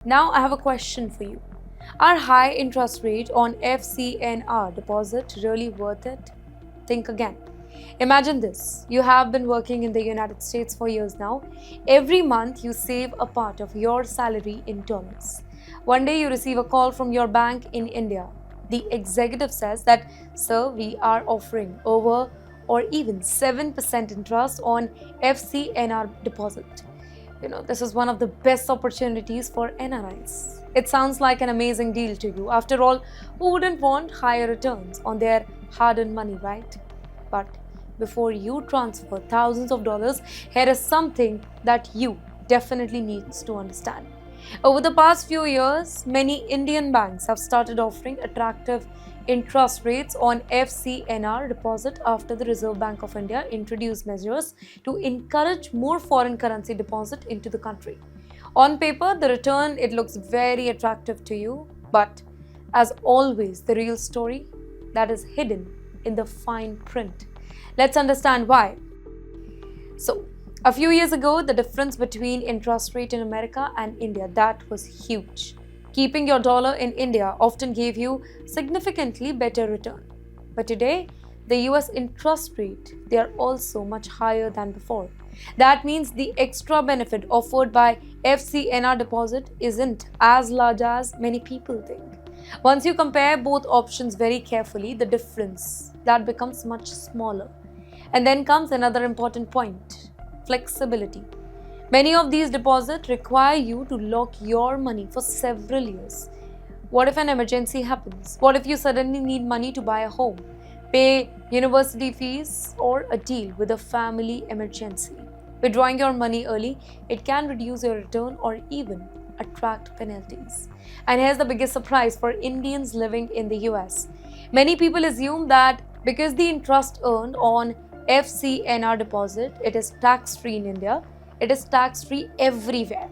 Now I have a question for you. Are high interest rate on FCNR deposit really worth it? Think again. Imagine this. You have been working in the United States for years now. Every month you save a part of your salary in dollars. One day you receive a call from your bank in India. The executive says that, sir, we are offering over or even 7% interest on FCNR deposit. This is one of the best opportunities for NRIs. It sounds like an amazing deal to you. After all, who wouldn't want higher returns on their hard-earned money, right? But before you transfer thousands of dollars, here is something that you definitely needs to understand. Over the past few years, many Indian banks have started offering attractive interest rates on FCNR deposit after the Reserve Bank of India introduced measures to encourage more foreign currency deposit into the country. On paper, the return it looks very attractive to you, but as always, the real story that is hidden in the fine print. Let's understand why. So, a few years ago, the difference between interest rate in America and India, that was huge. Keeping your dollar in India often gave you significantly better return. But today, the US interest rate, they are also much higher than before. That means the extra benefit offered by FCNR deposit isn't as large as many people think. Once you compare both options very carefully, the difference that becomes much smaller. And then comes another important point: flexibility. Many of these deposits require you to lock your money for several years. What if an emergency happens? What if you suddenly need money to buy a home, pay university fees, or a deal with a family emergency? Withdrawing your money early, it can reduce your return or even attract penalties. And here's the biggest surprise for Indians living in the US. Many people assume that because the interest earned on FCNR deposit, it is tax-free in India, it is tax-free everywhere.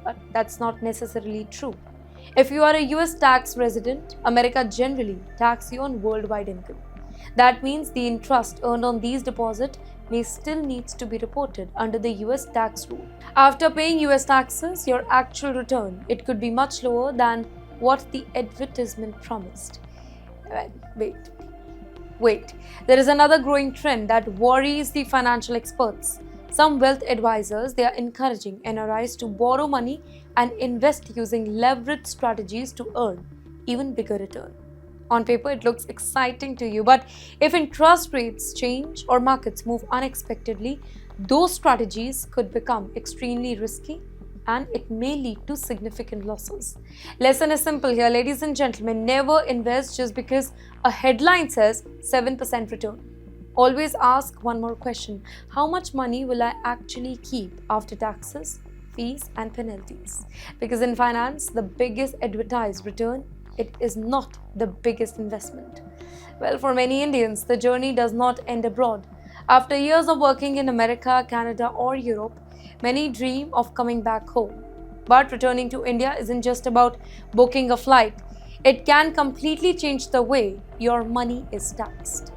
But that's not necessarily true. If you are a US tax resident, America generally taxes you on worldwide income. That means the interest earned on these deposits may still needs to be reported under the US tax rule. After paying US taxes, your actual return, it could be much lower than what the advertisement promised. Wait, there is another growing trend that worries the financial experts. Some wealth advisors, they are encouraging NRIs to borrow money and invest using leverage strategies to earn even bigger return. On paper, it looks exciting to you, but if interest rates change or markets move unexpectedly, those strategies could become extremely risky and it may lead to significant losses. Lesson is simple here, ladies and gentlemen. Never invest just because a headline says 7% return. Always ask one more question: how much money will I actually keep after taxes, fees, and penalties? Because in finance, the biggest advertised return, it is not the biggest investment. Well, for many Indians, the journey does not end abroad. After years of working in America, Canada, or Europe, many dream of coming back home. But returning to India isn't just about booking a flight. It can completely change the way your money is taxed.